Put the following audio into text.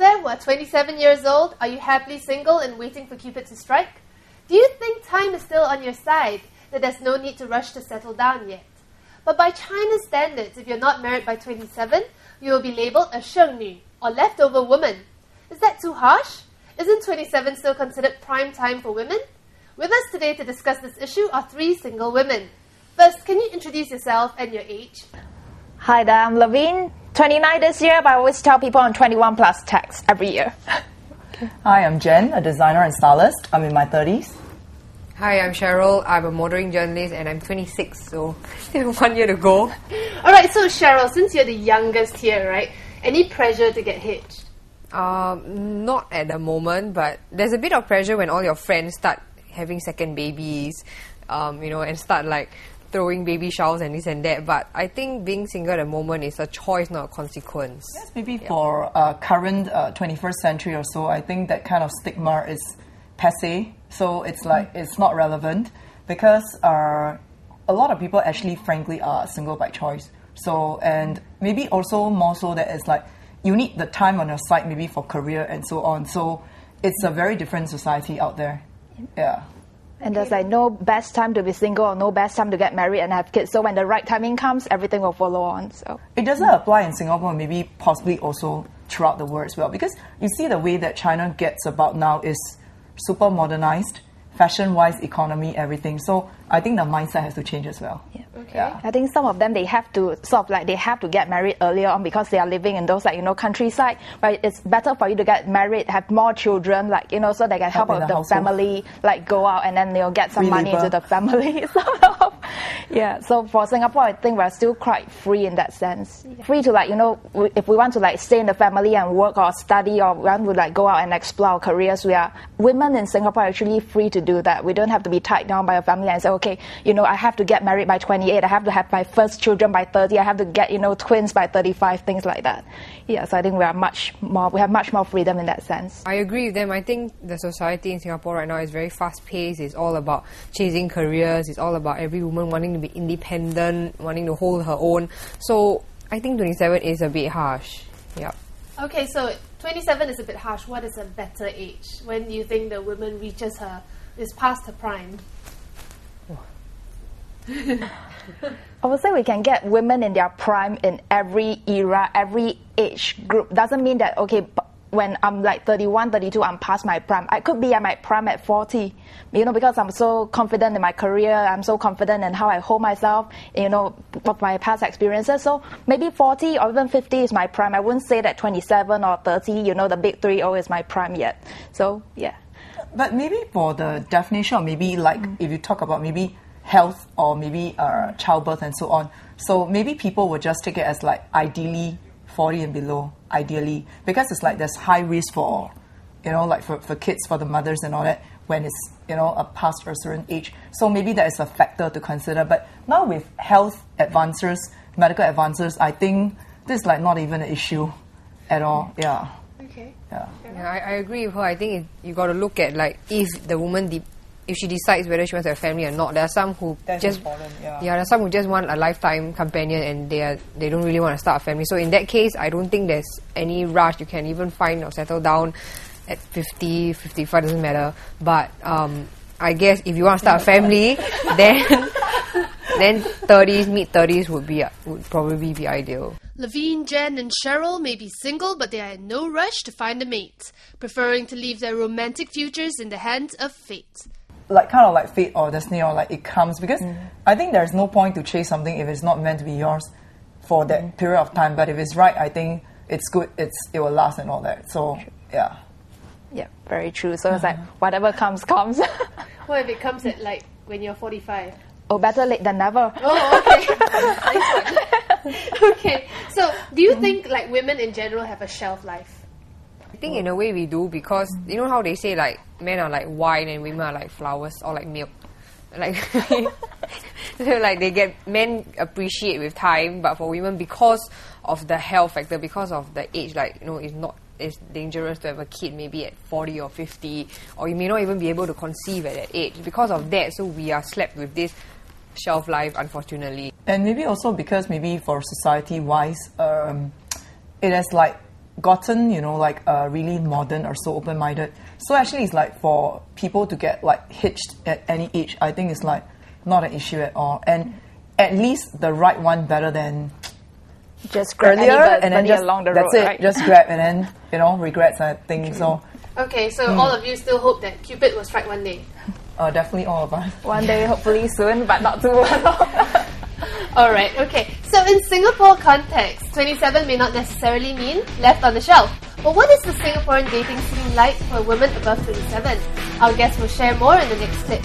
there who are 27 years old, are you happily single and waiting for Cupid to strike? Do you think time is still on your side, that there's no need to rush to settle down yet? But by China's standards, if you're not married by 27, you will be labelled a 剩女, or leftover woman. Is that too harsh? Isn't 27 still considered prime time for women? With us today to discuss this issue are three single women. First, can you introduce yourself and your age? Hi there, I'm Levine, 29 this year, but I always tell people I'm 21 plus tax every year. Hi, I'm Jen, a designer and stylist. I'm in my 30s. Hi, I'm Cheryl. I'm a motoring journalist and I'm 26, so still 1 year to go. Alright, so Cheryl, since you're the youngest here, right, any pressure to get hitched? Not at the moment, but there's a bit of pressure when all your friends start having second babies, and start like throwing baby showers and this and that. But I think being single at the moment is a choice, not a consequence. Yes, maybe for current 21st century or so, I think that kind of stigma is passé. So it's like it's not relevant because a lot of people actually, frankly, are single by choice. So, and maybe also more so that it's like you need the time on your side maybe for career and so on. So it's a very different society out there. Yeah. And there's like no best time to be single or no best time to get married and have kids. So when the right timing comes, everything will follow on. So it doesn't apply in Singapore, maybe possibly also throughout the world as well. Because you see the way that China gets about now is super modernized, fashion-wise, economy, everything. So I think the mindset has to change as well. Yeah. Okay. Yeah. I think some of them, they have to they have to get married earlier on because they are living in those countryside. But it's better for you to get married, have more children, so they can help with the family, go out and then they'll get some money into the family. Yeah. So for Singapore, I think we're still quite free in that sense. Yeah. Free to if we want to stay in the family and work or study or want to go out and explore our careers, women in Singapore are actually free to do that. We don't have to be tied down by a family and say, okay, I have to get married by 28, I have to have my first children by 30, I have to get, twins by 35, things like that. Yeah, so I think we have much more freedom in that sense. I agree with them. I think the society in Singapore right now is very fast-paced. It's all about chasing careers. It's all about every woman wanting to be independent, wanting to hold her own. So I think 27 is a bit harsh. Yeah. Okay, so 27 is a bit harsh. What is a better age? When do you think the woman is past her prime? I would say we can get women in their prime in every era, every age group. Doesn't mean that, okay, when I'm 31, 32, I'm past my prime. I could be at my prime at 40, because I'm so confident in my career, I'm so confident in how I hold myself, of my past experiences. So maybe 40 or even 50 is my prime. I wouldn't say that 27 or 30, the big 3-0 is my prime yet. So, yeah. But maybe for the definition, or maybe if you talk about maybe health or maybe childbirth and so on. So maybe people would just take it as ideally 40 and below, ideally. Because it's there's high risk for, for kids, for the mothers and all that when it's, past a certain age. So maybe that is a factor to consider. But now with health advances, medical advances, I think this is not even an issue at all. Yeah. Okay. Yeah. I agree with her. I think you got to look at if the woman if she decides whether she wants to have a family or not. There are some who there are some who just want a lifetime companion and they don't really want to start a family. So in that case, I don't think there's any rush. You can even find or settle down at 50, 55, doesn't matter. But I guess if you want to start a family, then 30s, mid-30s would probably be ideal. Levine, Jen and Cheryl may be single, but they are in no rush to find a mate, preferring to leave their romantic futures in the hands of fate. Fate or destiny or it comes, because I think there's no point to chase something if it's not meant to be yours for that period of time. But if it's right, I think it's good, it will last and all that. So, yeah. Yeah, very true. So it's whatever comes. What if it comes at when you're 45? Oh, better late than never. Oh, okay. Okay. So, do you think women in general have a shelf life? I think in a way we do, because you know how they say men are like wine and women are like flowers or like milk. So men appreciate with time, but for women, because of the health factor, because of the age, it's dangerous to have a kid maybe at 40 or 50, or you may not even be able to conceive at that age. Because of that, so we are slapped with this shelf life, unfortunately. And maybe also because maybe for society-wise, it has gotten, like really modern or so open-minded. So actually it's like for people to get like hitched at any age, I think it's like not an issue at all. And at least the right one better than just grab earlier and then just along the that's road, it, right? just grab and then, regrets I think. So okay, so all of you still hope that Cupid will strike one day? definitely all of us. One day, hopefully soon, but not too long. Alright, okay. So in Singapore context, 27 may not necessarily mean left on the shelf. But what is the Singaporean dating scene like for women above 27? Our guests will share more in the next clip.